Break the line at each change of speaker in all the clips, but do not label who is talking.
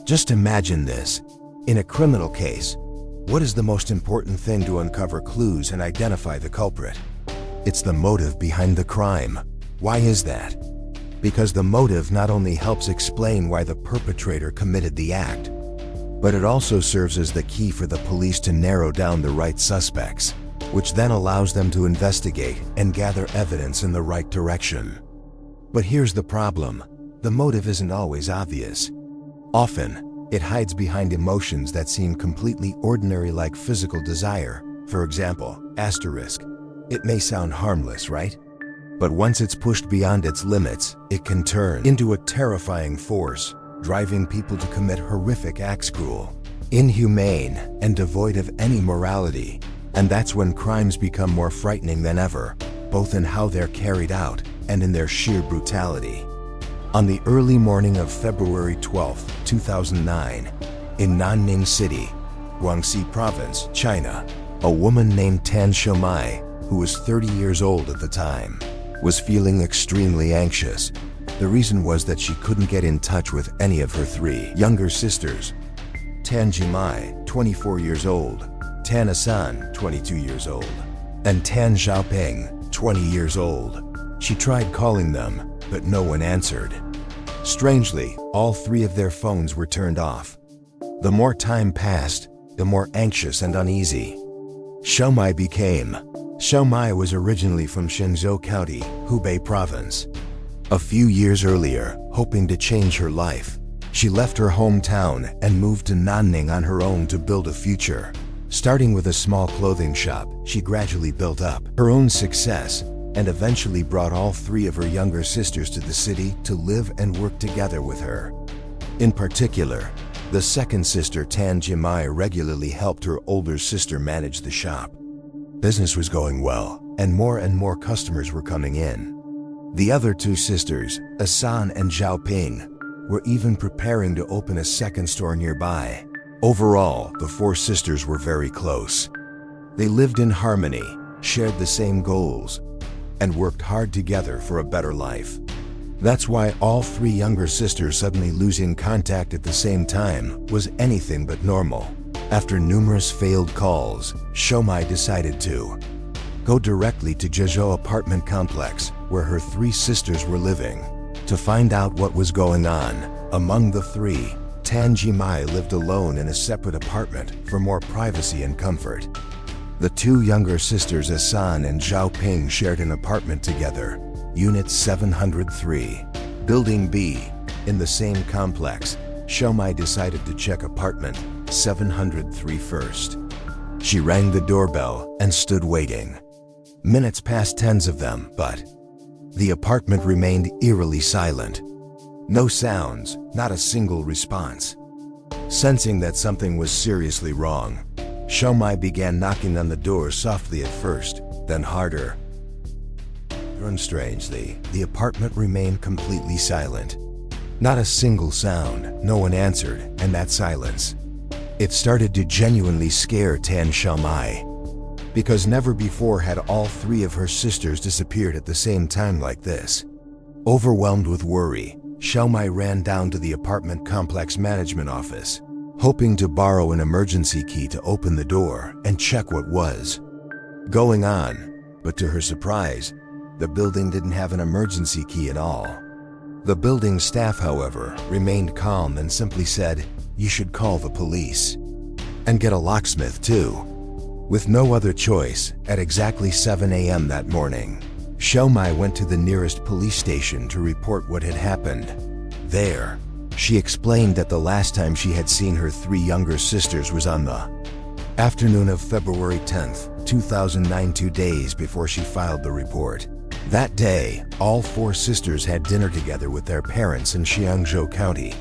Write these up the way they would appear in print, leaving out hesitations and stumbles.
Just imagine this. In a criminal case, what is the most important thing to uncover clues and identify the culprit? It's the motive behind the crime. Why is that? Because the motive not only helps explain why the perpetrator committed the act, but it also serves as the key for the police to narrow down the right suspects, which then allows them to investigate and gather evidence in the right direction. But here's the problem. The motive isn't always obvious. Often, it hides behind emotions that seem completely ordinary, like physical desire. For example, asterisk. It may sound harmless, right? But once it's pushed beyond its limits, it can turn into a terrifying force, driving people to commit horrific acts, cruel, inhumane, and devoid of any morality. And that's when crimes become more frightening than ever, both in how they're carried out and in their sheer brutality. On the early morning of February 12, 2009, in Nanning City, Guangxi Province, China, a woman named Tan Xiaomai, who was 30 years old at the time, was feeling extremely anxious. The reason was that she couldn't get in touch with any of her three younger sisters. Tan Jimai, 24 years old, Tan Asan, 22 years old, and Tan Xiaoping, 20 years old. She tried calling them, but no one answered. Strangely, all three of their phones were turned off. The more time passed, the more anxious and uneasy Xiaomai became. Xiaomai was originally from Shenzhou County, Hubei Province. A few years earlier, hoping to change her life, she left her hometown and moved to Nanning on her own to build a future. Starting with a small clothing shop, she gradually built up her own success and eventually brought all three of her younger sisters to the city to live and work together with her. In particular, the second sister, Tan Jimai, regularly helped her older sister manage the shop. Business was going well, and more customers were coming in. The other two sisters, Asan and Xiaoping, were even preparing to open a second store nearby. Overall, the four sisters were very close. They lived in harmony, shared the same goals, and worked hard together for a better life. That's why all three younger sisters suddenly losing contact at the same time was anything but normal. After numerous failed calls, Xiaomai decided to go directly to Zhezhou apartment complex where her three sisters were living to find out what was going on. Among the three, Tan Jimai lived alone in a separate apartment for more privacy and comfort. The two younger sisters, Asan and Xiaoping, shared an apartment together, Unit 703, Building B. In the same complex, Xiaomai decided to check apartment 703 first. She rang the doorbell and stood waiting. Minutes passed, tens of them, but the apartment remained eerily silent. No sounds, not a single response. Sensing that something was seriously wrong, Xiaomai began knocking on the door softly at first, then harder. Strangely, the apartment remained completely silent. Not a single sound, no one answered, and that silence, it started to genuinely scare Tan Xiaomai, because never before had all three of her sisters disappeared at the same time like this. Overwhelmed with worry, Xiaomai ran down to the apartment complex management office, hoping to borrow an emergency key to open the door and check what was going on. But to her surprise, the building didn't have an emergency key at all. The building staff, however, remained calm and simply said, "You should call the police. And get a locksmith too." With no other choice, at exactly 7 a.m. that morning, Xiaomai went to the nearest police station to report what had happened. There, she explained that the last time she had seen her three younger sisters was on the afternoon of February 10th, 2009, 2 days before she filed the report. That day, all four sisters had dinner together with their parents in Xiangzhou County.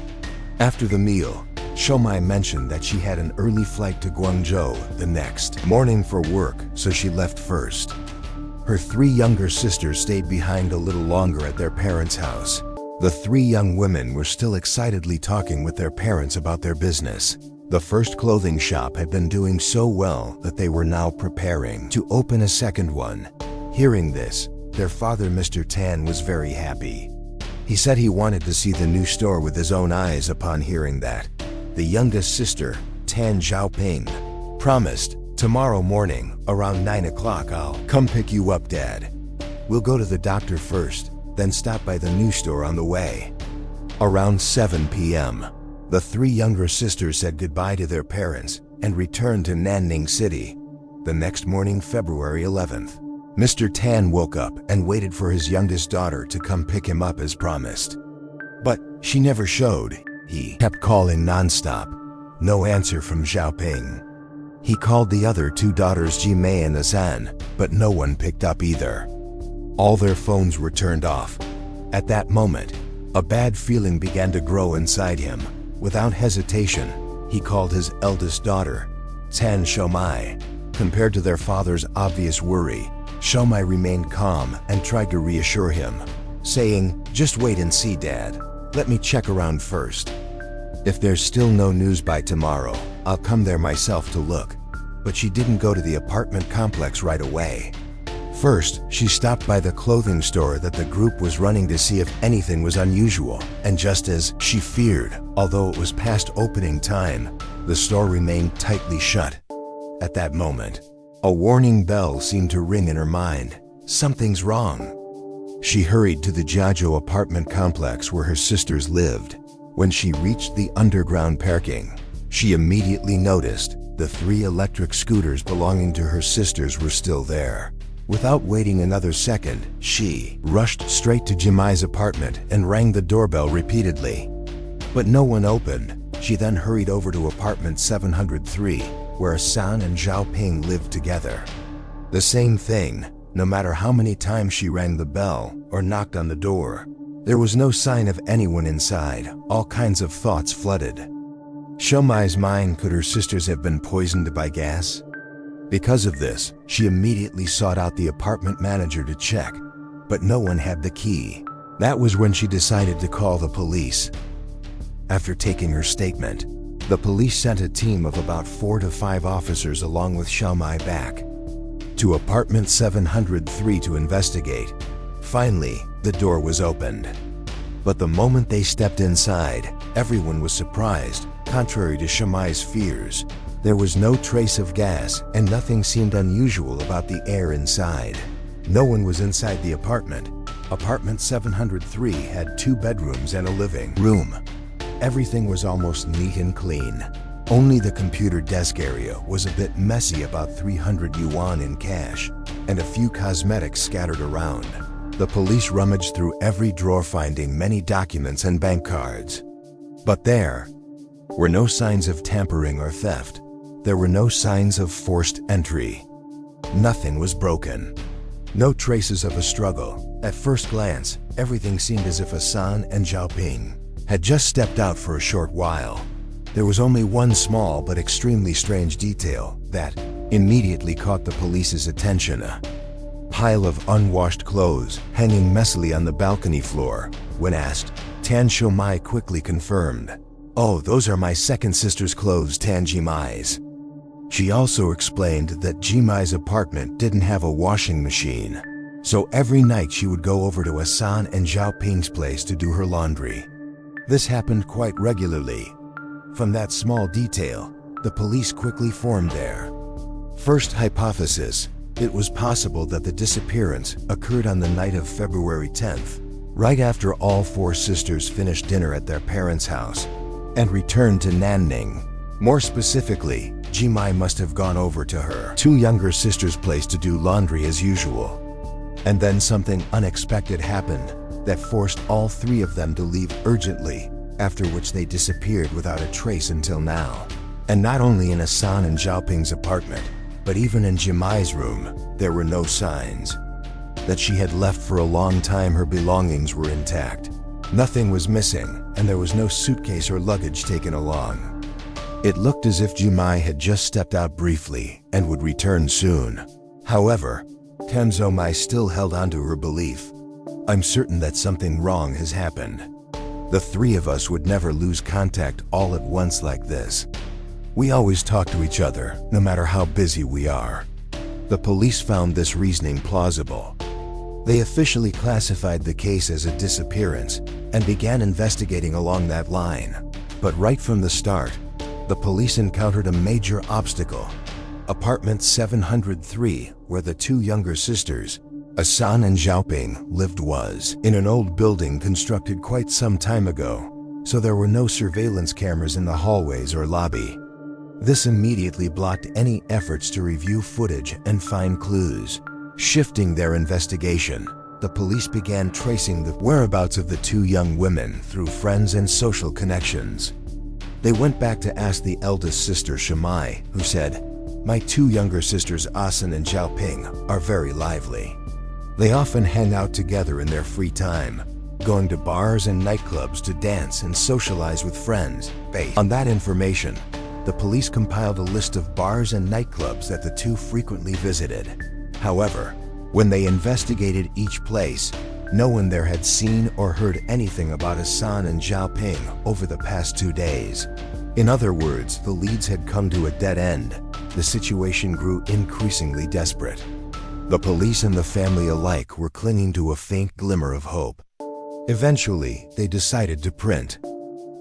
After the meal, Xiaomai mentioned that she had an early flight to Guangzhou the next morning for work, so she left first. Her three younger sisters stayed behind a little longer at their parents' house. The three young women were still excitedly talking with their parents about their business. The first clothing shop had been doing so well that they were now preparing to open a second one. Hearing this, their father, Mr. Tan, was very happy. He said he wanted to see the new store with his own eyes. Upon hearing that, The youngest sister, Tan Xiaoping, promised, "Tomorrow morning, around 9 o'clock, I'll come pick you up, Dad. We'll go to the doctor first, then stop by the news store on the way." Around 7 p.m., the three younger sisters said goodbye to their parents and returned to Nanning City. The next morning, February 11th, Mr. Tan woke up and waited for his youngest daughter to come pick him up as promised. But she never showed. He kept calling nonstop. No answer from Xiaoping. He called the other two daughters Jimei and Asan, but no one picked up either. All their phones were turned off. At that moment, a bad feeling began to grow inside him. Without hesitation, he called his eldest daughter, Tan Xiaomai. Compared to their father's obvious worry, Xiaomai remained calm and tried to reassure him, saying, "Just wait and see, Dad. Let me check around first. If there's still no news by tomorrow, I'll come there myself to look." But she didn't go to the apartment complex right away. First, she stopped by the clothing store that the group was running to see if anything was unusual, and just as she feared, although it was past opening time, the store remained tightly shut. At that moment, a warning bell seemed to ring in her mind. Something's wrong. She hurried to the Jiajiu apartment complex where her sisters lived. When she reached the underground parking, she immediately noticed the 3 electric scooters belonging to her sisters were still there. Without waiting another second, she rushed straight to Jimai's apartment and rang the doorbell repeatedly. But no one opened. She then hurried over to apartment 703, where Asan and Xiaoping lived together. The same thing, no matter how many times she rang the bell or knocked on the door. There was no sign of anyone inside. All kinds of thoughts flooded. Xiaomai's mind: could her sisters have been poisoned by gas? Because of this, she immediately sought out the apartment manager to check, but no one had the key. That was when she decided to call the police. After taking her statement, the police sent a team of about 4 to 5 officers along with Xiaomai back to apartment 703 to investigate. Finally, the door was opened. But the moment they stepped inside, everyone was surprised. Contrary to Xiaomai's fears, there was no trace of gas and nothing seemed unusual about the air inside. No one was inside the apartment. Apartment 703 had 2 bedrooms and a living room. Everything was almost neat and clean. Only the computer desk area was a bit messy, about 300 yuan in cash, and a few cosmetics scattered around. The police rummaged through every drawer, finding many documents and bank cards. But there were no signs of tampering or theft. There were no signs of forced entry. Nothing was broken. No traces of a struggle. At first glance, everything seemed as if Asan and Xiaoping had just stepped out for a short while. There was only one small but extremely strange detail that immediately caught the police's attention: a pile of unwashed clothes hanging messily on the balcony floor. When asked, Tan Xiaomai quickly confirmed, "Oh, those are my second sister's clothes, Tan Jimai's." She also explained that Jimai's apartment didn't have a washing machine, so every night she would go over to Asan and Xiaoping's place to do her laundry. This happened quite regularly. From that small detail, the police quickly formed their first hypothesis. It was possible that the disappearance occurred on the night of February 10th, right after all 4 sisters finished dinner at their parents' house and returned to Nanning. More specifically, Jimai must have gone over to her 2 younger sisters' place to do laundry as usual. And then something unexpected happened that forced all 3 of them to leave urgently, after which they disappeared without a trace until now. And not only in Asan and Xiaoping's apartment, but even in Jimai's room, there were no signs that she had left for a long time. Her belongings were intact. Nothing was missing, and there was no suitcase or luggage taken along. It looked as if Jimai had just stepped out briefly and would return soon. However, Tan Xiaomai still held on to her belief. "I'm certain that something wrong has happened. The 3 of us would never lose contact all at once like this. We always talk to each other, no matter how busy we are." The police found this reasoning plausible. They officially classified the case as a disappearance and began investigating along that line. But right from the start, the police encountered a major obstacle. Apartment 703, where the two younger sisters, Asan and Xiaoping, lived, was in an old building constructed quite some time ago, so there were no surveillance cameras in the hallways or lobby. This immediately blocked any efforts to review footage and find clues. Shifting their investigation, the police began tracing the whereabouts of the two young women through friends and social connections. They went back to ask the eldest sister Shamai, who said, "My two younger sisters Asan and Xiaoping are very lively. They often hang out together in their free time, going to bars and nightclubs to dance and socialize with friends." Based on that information, the police compiled a list of bars and nightclubs that the two frequently visited. However, when they investigated each place, no one there had seen or heard anything about Asan and Xiaoping over the past 2 days. In other words, the leads had come to a dead end. The situation grew increasingly desperate. The police and the family alike were clinging to a faint glimmer of hope. Eventually, they decided to print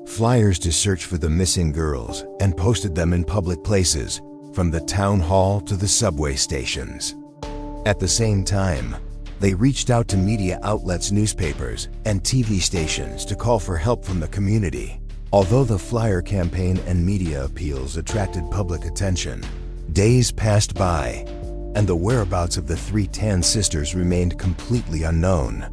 flyers to search for the missing girls and posted them in public places, from the town hall to the subway stations. At the same time, they reached out to media outlets, newspapers, and TV stations to call for help from the community. Although the flyer campaign and media appeals attracted public attention, days passed by, and the whereabouts of the three Tan sisters remained completely unknown.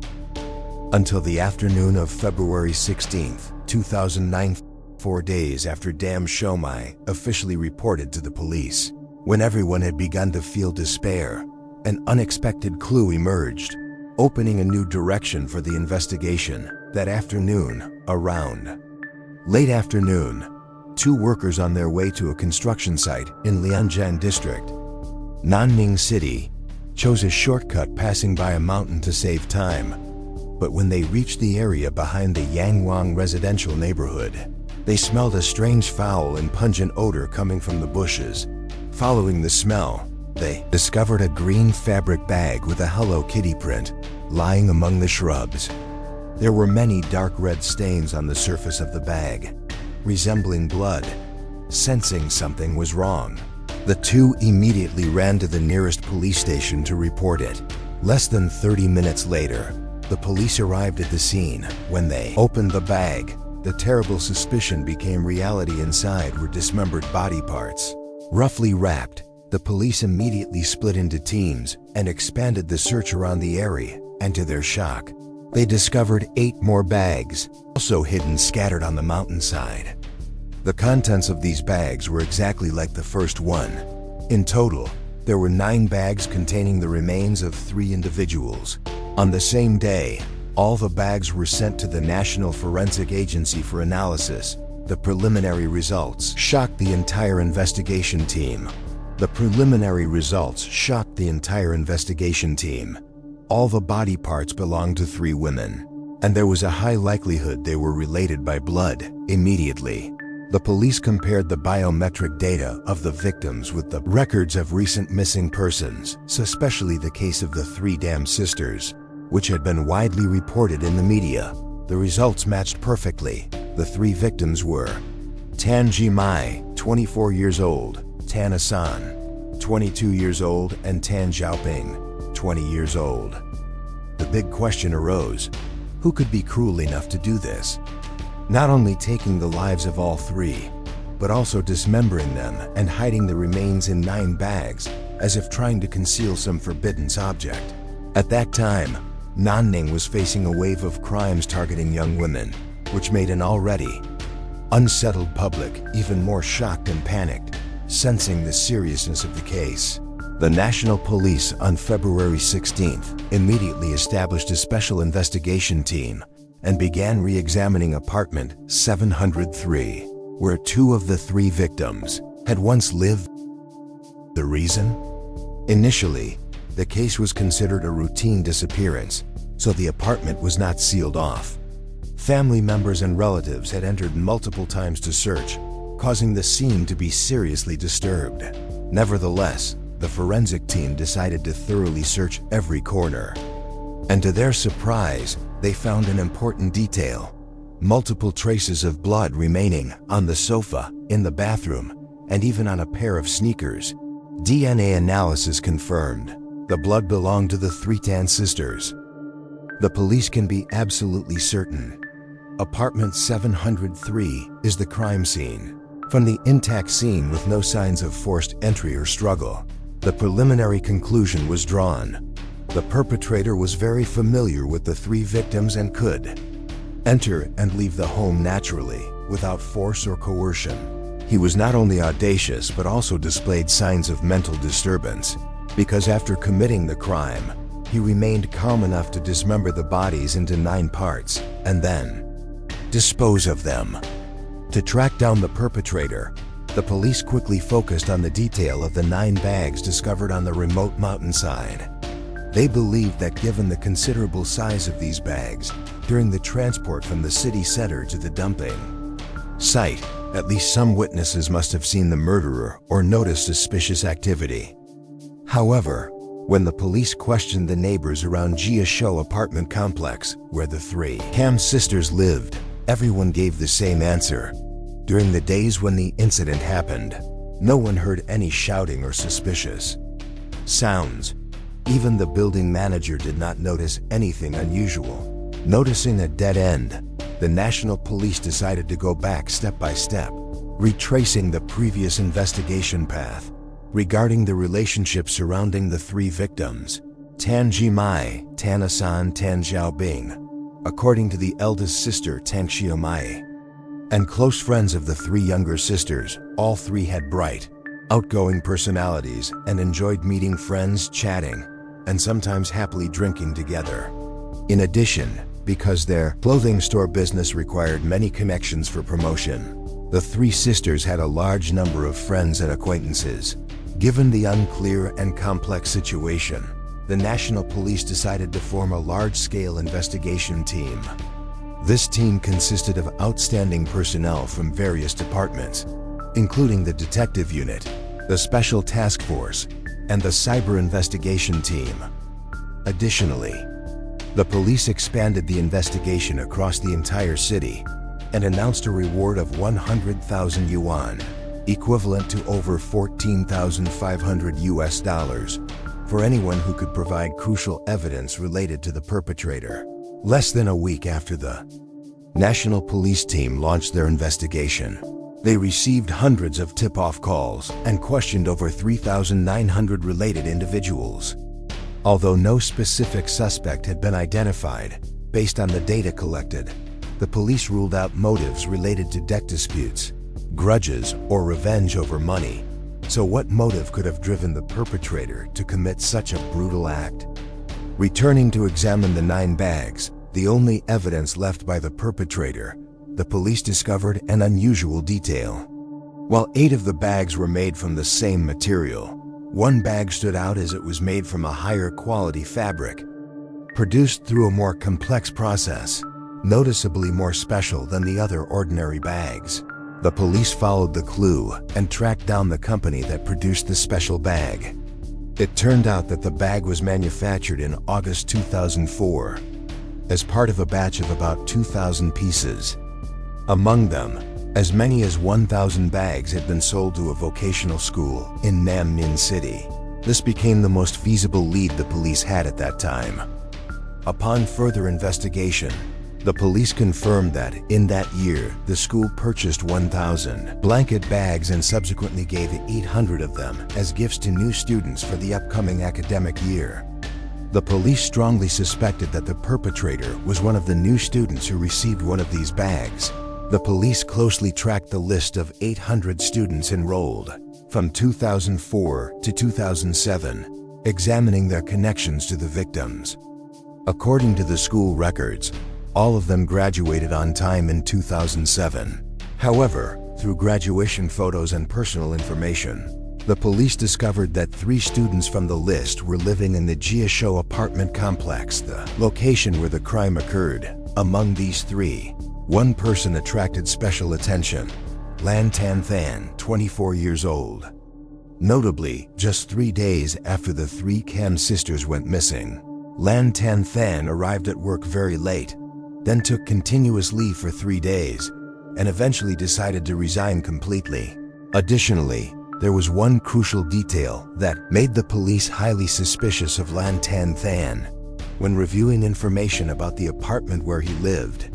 Until the afternoon of February 16, 2009, 4 days after Dam Shomai officially reported to the police. When everyone had begun to feel despair, an unexpected clue emerged, opening a new direction for the investigation. That afternoon, around late afternoon, two workers on their way to a construction site in Lianjian district, Nanning City, chose a shortcut passing by a mountain to save time. But when they reached the area behind the Yangwang residential neighborhood, they smelled a strange foul and pungent odor coming from the bushes. Following the smell, they discovered a green fabric bag with a Hello Kitty print lying among the shrubs. There were many dark red stains on the surface of the bag, resembling blood. Sensing something was wrong, the two immediately ran to the nearest police station to report it. Less than 30 minutes later, the police arrived at the scene. When they opened the bag, the terrible suspicion became reality. Inside were dismembered body parts, roughly wrapped. The police immediately split into teams and expanded the search around the area, and to their shock, they discovered 8 more bags, also hidden scattered on the mountainside. The contents of these bags were exactly like the first one. In total, there were 9 bags containing the remains of 3 individuals. On the same day, all the bags were sent to the National Forensic Agency for analysis. The preliminary results shocked the entire investigation team. All the body parts belonged to 3 women, and there was a high likelihood they were related by blood. Immediately, the police compared the biometric data of the victims with the records of recent missing persons, especially the case of the 3 Dam sisters, which had been widely reported in the media. The results matched perfectly. The 3 victims were Tan Jimai, 24 years old, Tan Asan, 22 years old, and Tan Xiaoping, 20 years old. The big question arose: who could be cruel enough to do this? Not only taking the lives of all 3, but also dismembering them and hiding the remains in 9 bags, as if trying to conceal some forbidden object. At that time, Nanning was facing a wave of crimes targeting young women, which made an already unsettled public even more shocked and panicked. Sensing the seriousness of the case, the National Police on February 16th immediately established a special investigation team and began re-examining apartment 703, where 2 of the 3 victims had once lived. The reason? Initially, the case was considered a routine disappearance, so the apartment was not sealed off. Family members and relatives had entered multiple times to search, causing the scene to be seriously disturbed. Nevertheless, the forensic team decided to thoroughly search every corner. And to their surprise, they found an important detail. multiple traces of blood remaining on the sofa, in the bathroom, and even on a pair of sneakers. DNA analysis confirmed the blood belonged to the three Tan sisters. The police can be absolutely certain. Apartment 703 is the crime scene. From the intact scene with no signs of forced entry or struggle, the preliminary conclusion was drawn. The perpetrator was very familiar with the three victims and could enter and leave the home naturally, without force or coercion. He was not only audacious but also displayed signs of mental disturbance, because after committing the crime, he remained calm enough to dismember the bodies into 9 parts and then dispose of them. To track down the perpetrator, the police quickly focused on the detail of the 9 bags discovered on the remote mountainside. They believed that given the considerable size of these bags during the transport from the city center to the dumping site, at least some witnesses must have seen the murderer or noticed suspicious activity. However, when the police questioned the neighbors around Jia Shou apartment complex, where the three Kam sisters lived, everyone gave the same answer. During the days when the incident happened, no one heard any shouting or suspicious sounds. Even the building manager did not notice anything unusual. Noticing a dead end, the National Police decided to go back step by step, retracing the previous investigation path. Regarding the relationship surrounding the three victims, Tan Jimai, Tan Asan, Tan Xiaobing, according to the eldest sister Tang Xiaomai, and close friends of the 3 younger sisters, all 3 had bright, outgoing personalities and enjoyed meeting friends, chatting, and sometimes happily drinking together. In addition, because their clothing store business required many connections for promotion, the 3 sisters had a large number of friends and acquaintances. Given the unclear and complex situation, the National Police decided to form a large-scale investigation team. This team consisted of outstanding personnel from various departments, including the Detective Unit, the Special Task Force, and the Cyber Investigation Team. Additionally, the police expanded the investigation across the entire city and announced a reward of 100,000 yuan, equivalent to over $14,500 for anyone who could provide crucial evidence related to the perpetrator. Less than a week after the National Police team launched their investigation, they received hundreds of tip-off calls and questioned over 3,900 related individuals. Although no specific suspect had been identified, based on the data collected, the police ruled out motives related to debt disputes, grudges, or revenge over money. So what motive could have driven the perpetrator to commit such a brutal act? Returning to examine the 9 bags, the only evidence left by the perpetrator, the police discovered an unusual detail. While 8 of the bags were made from the same material, 1 bag stood out as it was made from a higher quality fabric, produced through a more complex process, noticeably more special than the other ordinary bags. The police followed the clue and tracked down the company that produced the special bag. It turned out that the bag was manufactured in August 2004 as part of a batch of about 2,000 pieces. Among them, as many as 1,000 bags had been sold to a vocational school in Nam Ninh City. This became the most feasible lead the police had at that time. Upon further investigation, the police confirmed that, in that year, the school purchased 1,000 blanket bags and subsequently gave 800 of them as gifts to new students for the upcoming academic year. The police strongly suspected that the perpetrator was one of the new students who received one of these bags. The police closely tracked the list of 800 students enrolled from 2004 to 2007, examining their connections to the victims. According to the school records, all of them graduated on time in 2007. However, through graduation photos and personal information, the police discovered that 3 students from the list were living in the Jia Shou apartment complex, the location where the crime occurred. Among these 3, 1 person attracted special attention: Lan Tan Than, 24 years old. Notably, just 3 days after the 3 Kam sisters went missing, Lan Tan Than arrived at work very late, then took continuous leave for 3 days, and eventually decided to resign completely. Additionally, there was one crucial detail that made the police highly suspicious of Lan Tan Than. When reviewing information about the apartment where he lived,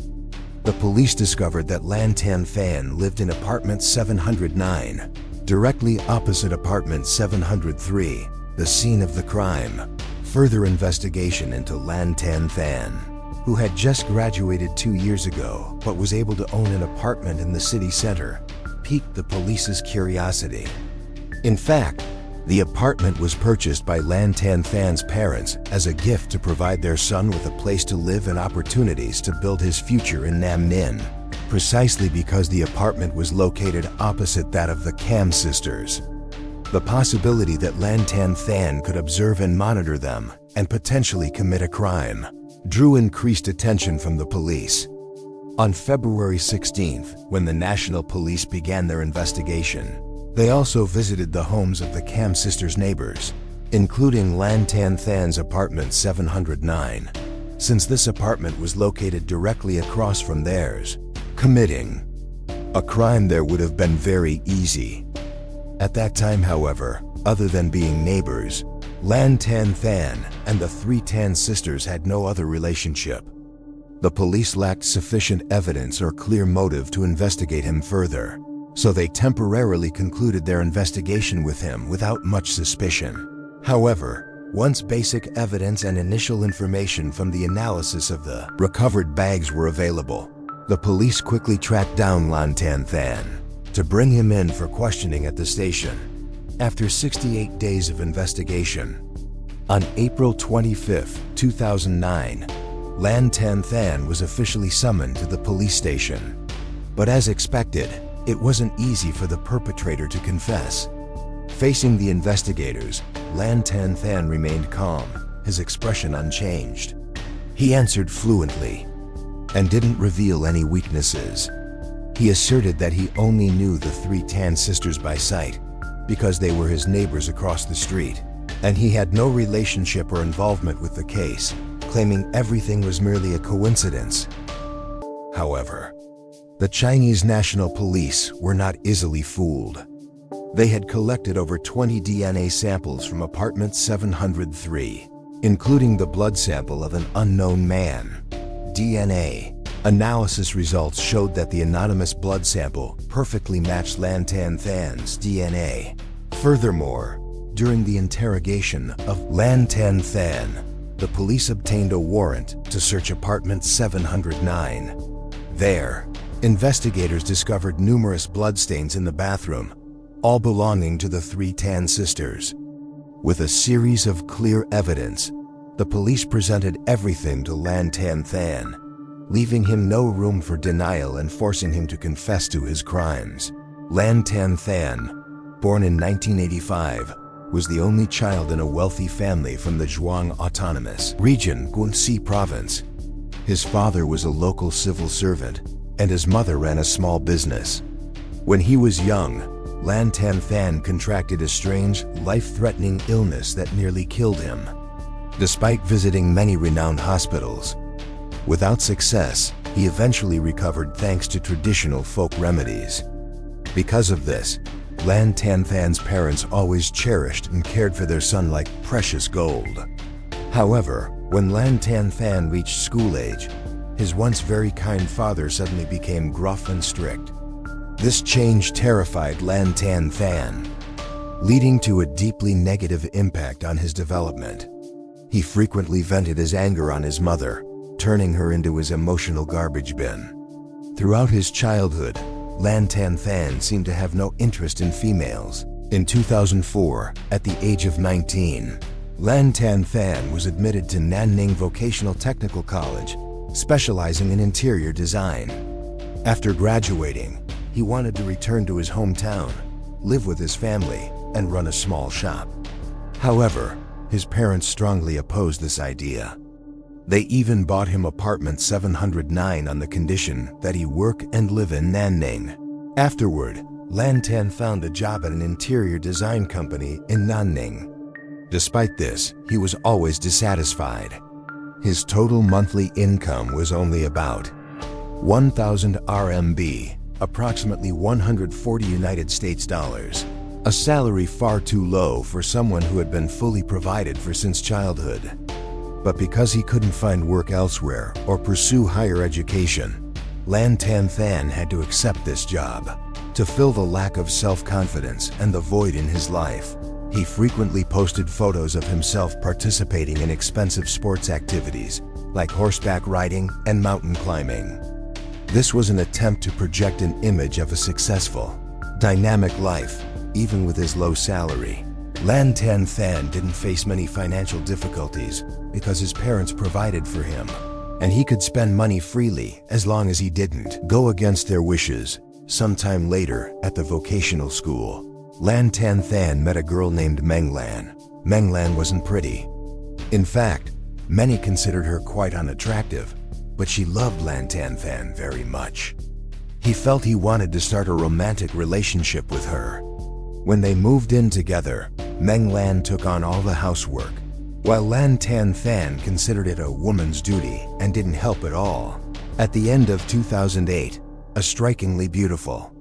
the police discovered that Lan Tan Than lived in apartment 709, directly opposite apartment 703, the scene of the crime. Further investigation into Lan Tan Than, who had just graduated 2 years ago but was able to own an apartment in the city center, piqued the police's curiosity. In fact, the apartment was purchased by Lan Tan Than's parents as a gift to provide their son with a place to live and opportunities to build his future in Nam Ninh, precisely because the apartment was located opposite that of the Cam sisters. The possibility that Lan Tan Than could observe and monitor them and potentially commit a crime drew increased attention from the police. On February 16th, when the National Police began their investigation, they also visited the homes of the Cam sisters' neighbors, including Lan Tan Than's apartment 709, since this apartment was located directly across from theirs. Committing a crime there would have been very easy. At that time, however, other than being neighbors, Lan Tan Than and the 3 Tan sisters had no other relationship. The police lacked sufficient evidence or clear motive to investigate him further, so they temporarily concluded their investigation with him without much suspicion. However, once basic evidence and initial information from the analysis of the recovered bags were available, the police quickly tracked down Lan Tan Than to bring him in for questioning at the station. After 68 days of investigation, on April 25, 2009, Lan Tan Than was officially summoned to the police station. But as expected, it wasn't easy for the perpetrator to confess. Facing the investigators, Lan Tan Than remained calm, his expression unchanged. He answered fluently and didn't reveal any weaknesses. He asserted that he only knew the 3 Tan sisters by sight because they were his neighbors across the street, and he had no relationship or involvement with the case, claiming everything was merely a coincidence. However, the Chinese National Police were not easily fooled. They had collected over 20 DNA samples from apartment 703, including the blood sample of an unknown man. DNA analysis results showed that the anonymous blood sample perfectly matched Lan Tan Than's DNA. Furthermore, during the interrogation of Lan Tan Than, the police obtained a warrant to search apartment 709. There, investigators discovered numerous bloodstains in the bathroom, all belonging to the 3 Tan sisters. With a series of clear evidence, the police presented everything to Lan Tan Than, leaving him no room for denial and forcing him to confess to his crimes. Lan Tan Than, born in 1985, was the only child in a wealthy family from the Zhuang Autonomous Region, Guangxi Province. His father was a local civil servant, and his mother ran a small business. When he was young, Lan Tan Than contracted a strange, life-threatening illness that nearly killed him. Despite visiting many renowned hospitals, without success, he eventually recovered thanks to traditional folk remedies. Because of this, Lan Tan Than's parents always cherished and cared for their son like precious gold. However, when Lan Tan Than reached school age, his once very kind father suddenly became gruff and strict. This change terrified Lan Tan Than, leading to a deeply negative impact on his development. He frequently vented his anger on his mother, turning her into his emotional garbage bin. Throughout his childhood, Lan Tan Than seemed to have no interest in females. In 2004, at the age of 19, Lan Tan Than was admitted to Nanning Vocational Technical College, specializing in interior design. After graduating, he wanted to return to his hometown, live with his family, and run a small shop. However, his parents strongly opposed this idea. They even bought him apartment 709 on the condition that he work and live in Nanning. Afterward, Lan Tan found a job at an interior design company in Nanning. Despite this, he was always dissatisfied. His total monthly income was only about 1,000 RMB, approximately 140 United States dollars, a salary far too low for someone who had been fully provided for since childhood. But because he couldn't find work elsewhere or pursue higher education, Lan Tan had to accept this job. To fill the lack of self-confidence and the void in his life, he frequently posted photos of himself participating in expensive sports activities like horseback riding and mountain climbing. This was an attempt to project an image of a successful, dynamic life, even with his low salary. Lan Tan didn't face many financial difficulties because his parents provided for him, and he could spend money freely as long as he didn't go against their wishes. Sometime later, at the vocational school, Lan Tan met a girl named Meng Lan. Meng Lan wasn't pretty. In fact, many considered her quite unattractive, but she loved Lan Tan very much. He felt he wanted to start a romantic relationship with her. When they moved in together, Meng Lan took on all the housework, while Lan Tan considered it a woman's duty and didn't help at all. At the end of 2008, a strikingly beautiful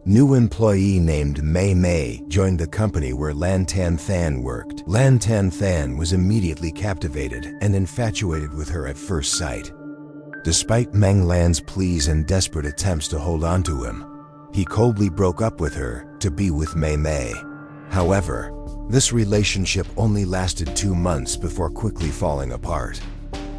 new employee named Mei joined the company where Lan Tan worked. Lan Tan was immediately captivated and infatuated with her at first sight. Despite Meng Lan's pleas and desperate attempts to hold on to him, he coldly broke up with her to be with Mei. However, this relationship only lasted 2 months before quickly falling apart.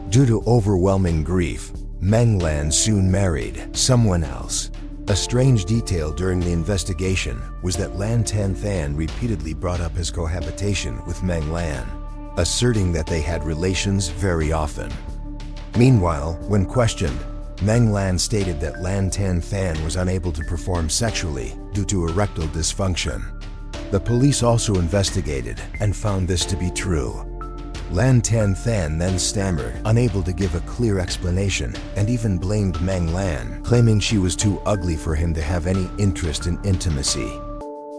Due to overwhelming grief, Meng Lan soon married someone else. A strange detail during the investigation was that Lan Tan repeatedly brought up his cohabitation with Meng Lan, asserting that they had relations very often. Meanwhile, when questioned, Meng Lan stated that Lan Tan was unable to perform sexually due to erectile dysfunction. The police also investigated and found this to be true. Lan Tan then stammered, unable to give a clear explanation, and even blamed Meng Lan, claiming she was too ugly for him to have any interest in intimacy.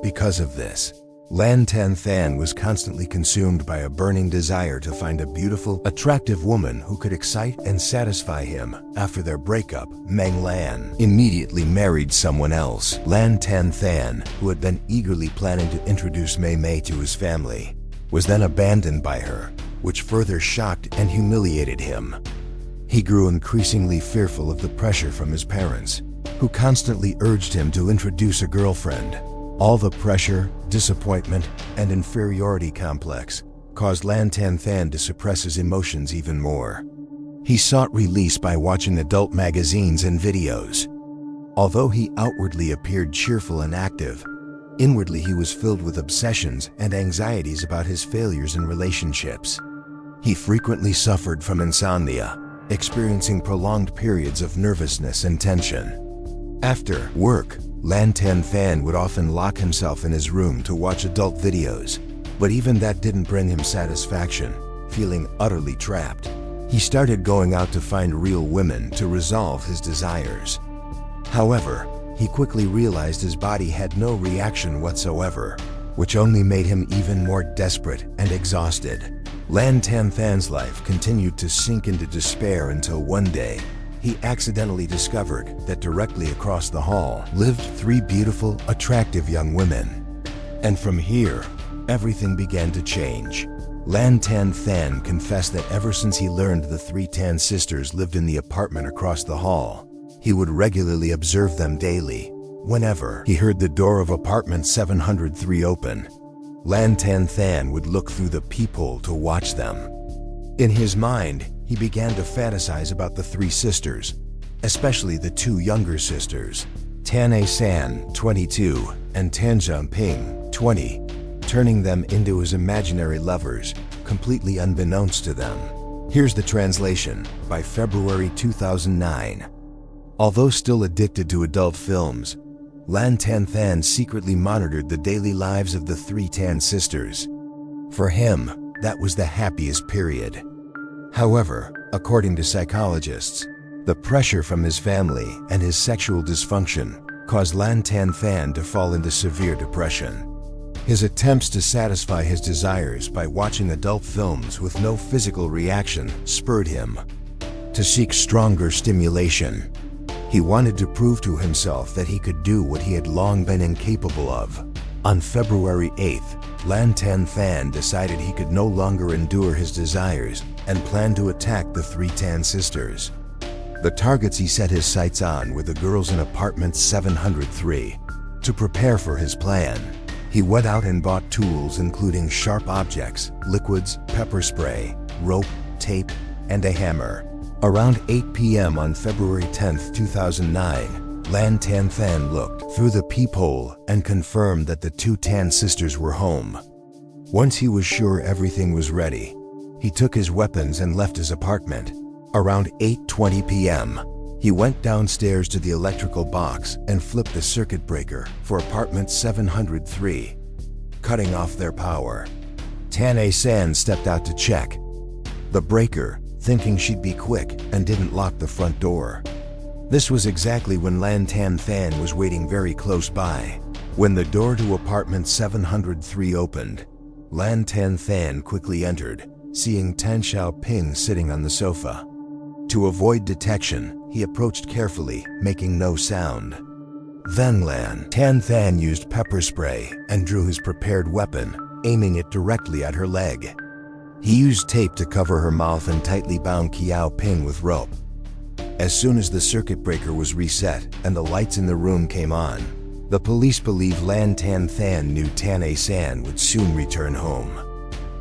Because of this, Lan Tan was constantly consumed by a burning desire to find a beautiful, attractive woman who could excite and satisfy him. After their breakup, Meng Lan immediately married someone else. Lan Tan, who had been eagerly planning to introduce Mei to his family, was then abandoned by her, which further shocked and humiliated him. He grew increasingly fearful of the pressure from his parents, who constantly urged him to introduce a girlfriend. All the pressure, disappointment, and inferiority complex caused Lan Tan to suppress his emotions even more. He sought release by watching adult magazines and videos. Although he outwardly appeared cheerful and active, inwardly he was filled with obsessions and anxieties about his failures in relationships. He frequently suffered from insomnia, experiencing prolonged periods of nervousness and tension. After work, Lan Tan would often lock himself in his room to watch adult videos, but even that didn't bring him satisfaction. Feeling utterly trapped, he started going out to find real women to resolve his desires. However, he quickly realized his body had no reaction whatsoever, which only made him even more desperate and exhausted. Lan Tan's life continued to sink into despair until one day, he accidentally discovered that directly across the hall lived 3 beautiful, attractive young women. And from here, everything began to change. Lan Tan confessed that ever since he learned the 3 Tan sisters lived in the apartment across the hall, he would regularly observe them daily. Whenever he heard the door of apartment 703 open, Lan Tan would look through the peephole to watch them. In his mind, he began to fantasize about the 3 sisters, especially the 2 younger sisters, Tan-A-san, 22, and Tan Zhangping, 20, turning them into his imaginary lovers, completely unbeknownst to them. Here's the translation, by February 2009. Although still addicted to adult films, Lan Tan secretly monitored the daily lives of the 3 Tan sisters. For him, that was the happiest period. However, according to psychologists, the pressure from his family and his sexual dysfunction caused Lan Tan to fall into severe depression. His attempts to satisfy his desires by watching adult films with no physical reaction spurred him to seek stronger stimulation. He wanted to prove to himself that he could do what he had long been incapable of. On February 8th, Lan Tan Than decided he could no longer endure his desires and planned to attack the three Tan sisters. The targets he set his sights on were the girls in apartment 703. To prepare for his plan, he went out and bought tools including sharp objects, liquids, pepper spray, rope, tape, and a hammer. Around 8 p.m. on February 10, 2009, Lan Tan Than looked through the peephole and confirmed that the two Tan sisters were home. Once he was sure everything was ready, he took his weapons and left his apartment. Around 8:20 p.m., he went downstairs to the electrical box and flipped the circuit breaker for apartment 703, cutting off their power. Tan San stepped out to check the breaker, thinking she'd be quick, and didn't lock the front door. This was exactly when Lan Tan Than was waiting very close by. When the door to apartment 703 opened, Lan Tan Than quickly entered, seeing Tan Xiaoping sitting on the sofa. To avoid detection, he approached carefully, making no sound. Then Lan Tan Than used pepper spray and drew his prepared weapon, aiming it directly at her leg. He used tape to cover her mouth and tightly bound Xiaoping with rope. As soon as the circuit breaker was reset and the lights in the room came on, the police believe Lan Tan Than knew Tan San would soon return home.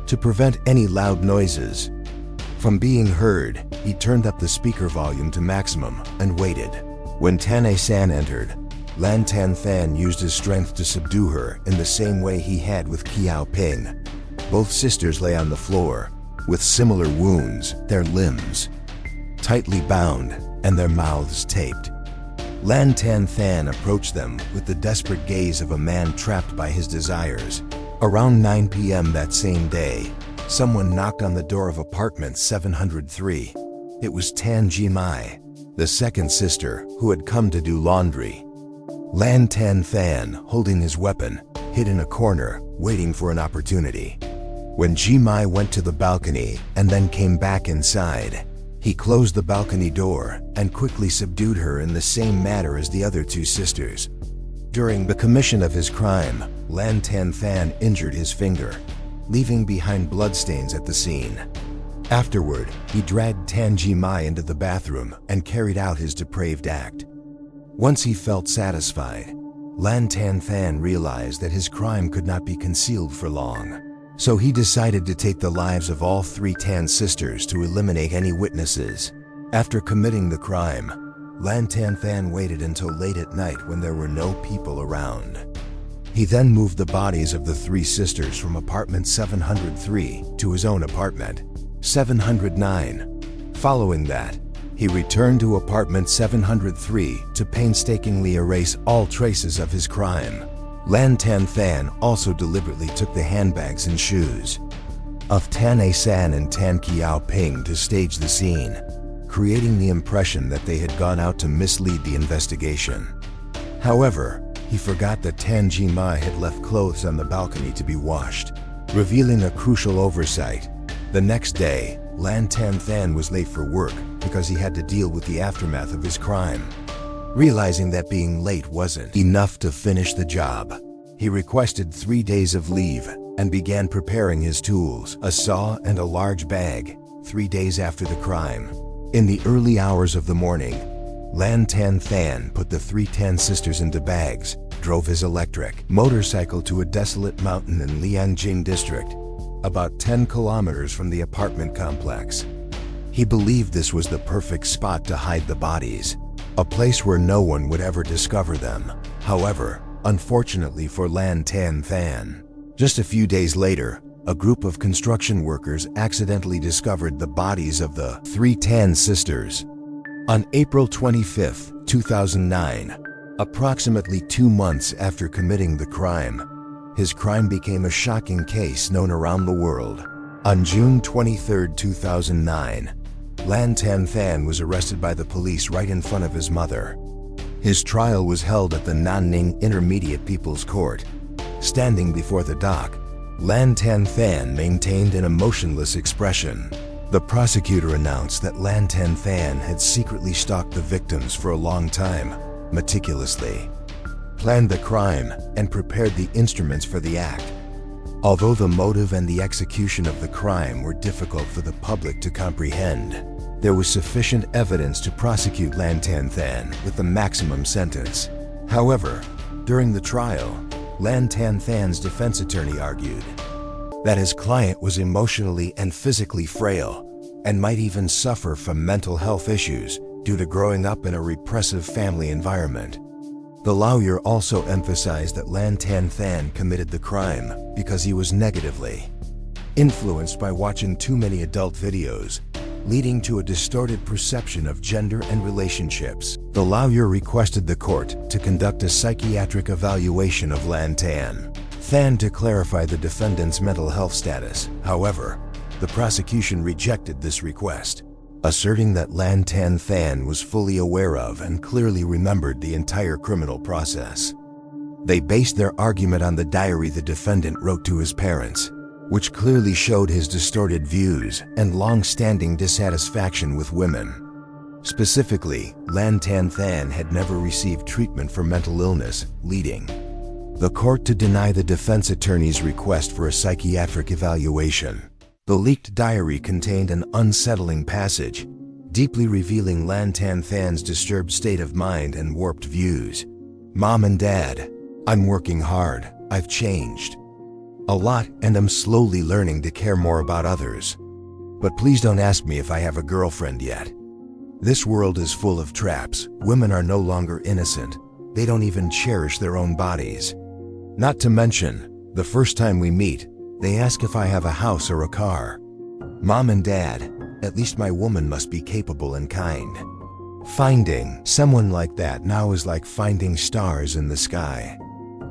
To prevent any loud noises from being heard, he turned up the speaker volume to maximum and waited. When Tan San entered, Lan Tan Than used his strength to subdue her in the same way he had with Xiaoping. Both sisters lay on the floor, with similar wounds, their limbs tightly bound and their mouths taped. Lan Tan Than approached them with the desperate gaze of a man trapped by his desires. Around 9 p.m. that same day, someone knocked on the door of apartment 703. It was Tan Jimai, the second sister, who had come to do laundry. Lan Tan Than, holding his weapon, hid in a corner, waiting for an opportunity. When Jimai went to the balcony and then came back inside, he closed the balcony door and quickly subdued her in the same manner as the other two sisters. During the commission of his crime, Lan Tan Than injured his finger, leaving behind bloodstains at the scene. Afterward, he dragged Tan Jimai into the bathroom and carried out his depraved act. Once he felt satisfied, Lan Tan Than realized that his crime could not be concealed for long. So he decided to take the lives of all three Tan sisters to eliminate any witnesses. After committing the crime, Lan Tan Than waited until late at night when there were no people around. He then moved the bodies of the three sisters from apartment 703 to his own apartment, 709. Following that, he returned to apartment 703 to painstakingly erase all traces of his crime. Lan Tan Than also deliberately took the handbags and shoes of Tan San and Tan Xiaoping to stage the scene, creating the impression that they had gone out to mislead the investigation. However, he forgot that Tan Jimai had left clothes on the balcony to be washed, revealing a crucial oversight. The next day, Lan Tan Than was late for work because he had to deal with the aftermath of his crime. Realizing that being late wasn't enough to finish the job, he requested 3 days of leave and began preparing his tools, a saw and a large bag, 3 days after the crime. In the early hours of the morning, Lan Tan Than put the three Tan sisters into bags, drove his electric motorcycle to a desolate mountain in Lianjing district, about 10 kilometers from the apartment complex. He believed this was the perfect spot to hide the bodies, a place where no one would ever discover them. However, unfortunately for Lan Tan Than, just a few days later, a group of construction workers accidentally discovered the bodies of the three Tan sisters. On April 25, 2009, approximately 2 months after committing the crime, his crime became a shocking case known around the world. On June 23, 2009, Lan Tan Than was arrested by the police right in front of his mother. His trial was held at the Nanning Intermediate People's Court. Standing before the dock, Lan Tan Than maintained an emotionless expression. The prosecutor announced that Lan Tan Than had secretly stalked the victims for a long time, meticulously, planned the crime, and prepared the instruments for the act. Although the motive and the execution of the crime were difficult for the public to comprehend, there was sufficient evidence to prosecute Lan Tan Than with the maximum sentence. However, during the trial, Lan Tan Than's defense attorney argued that his client was emotionally and physically frail and might even suffer from mental health issues due to growing up in a repressive family environment. The lawyer also emphasized that Lan Tan Than committed the crime because he was negatively influenced by watching too many adult videos, leading to a distorted perception of gender and relationships. The lawyer requested the court to conduct a psychiatric evaluation of Lan Tan Than to clarify the defendant's mental health status. However, the prosecution rejected this request, asserting that Lan Tan Than was fully aware of and clearly remembered the entire criminal process. They based their argument on the diary the defendant wrote to his parents, which clearly showed his distorted views and long-standing dissatisfaction with women. Specifically, Lan Tan Than had never received treatment for mental illness, leading the court to deny the defense attorney's request for a psychiatric evaluation. The leaked diary contained an unsettling passage, deeply revealing Lan Tan Than's disturbed state of mind and warped views. "Mom and Dad, I'm working hard. I've changed a lot and I'm slowly learning to care more about others. But please don't ask me if I have a girlfriend yet. This world is full of traps. Women are no longer innocent. They don't even cherish their own bodies. Not to mention, the first time we meet, they ask if I have a house or a car. Mom and Dad, at least my woman must be capable and kind. Finding someone like that now is like finding stars in the sky."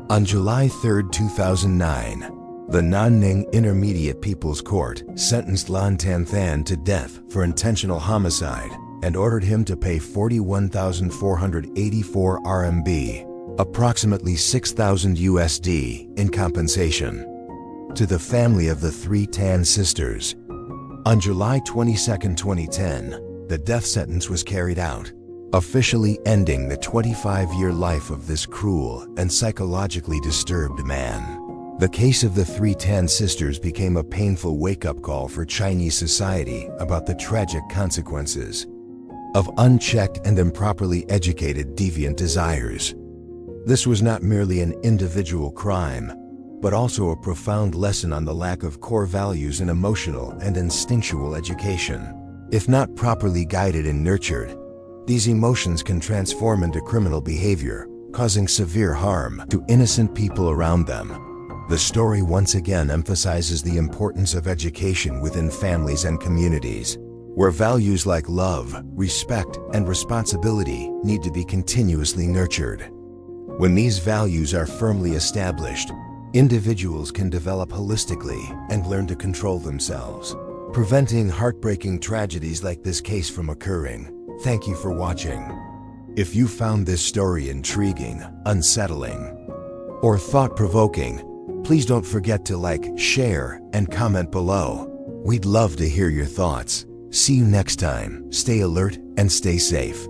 On July 3, 2009, the Nanning Intermediate People's Court sentenced Lan Tan Than to death for intentional homicide and ordered him to pay 41,484 RMB, approximately 6,000 USD, in compensation to the family of the three Tan sisters. On July 22, 2010, the death sentence was carried out, officially ending the 25-year life of this cruel and psychologically disturbed man. The case of the three Tan sisters became a painful wake-up call for Chinese society about the tragic consequences of unchecked and improperly educated deviant desires. This was not merely an individual crime, but also a profound lesson on the lack of core values in emotional and instinctual education. If not properly guided and nurtured, these emotions can transform into criminal behavior, causing severe harm to innocent people around them. The story once again emphasizes the importance of education within families and communities, where values like love, respect, and responsibility need to be continuously nurtured. When these values are firmly established, individuals can develop holistically and learn to control themselves, preventing heartbreaking tragedies like this case from occurring. Thank you for watching. If you found this story intriguing, unsettling, or thought-provoking, please don't forget to like, share, and comment below. We'd love to hear your thoughts. See you next time. Stay alert and stay safe.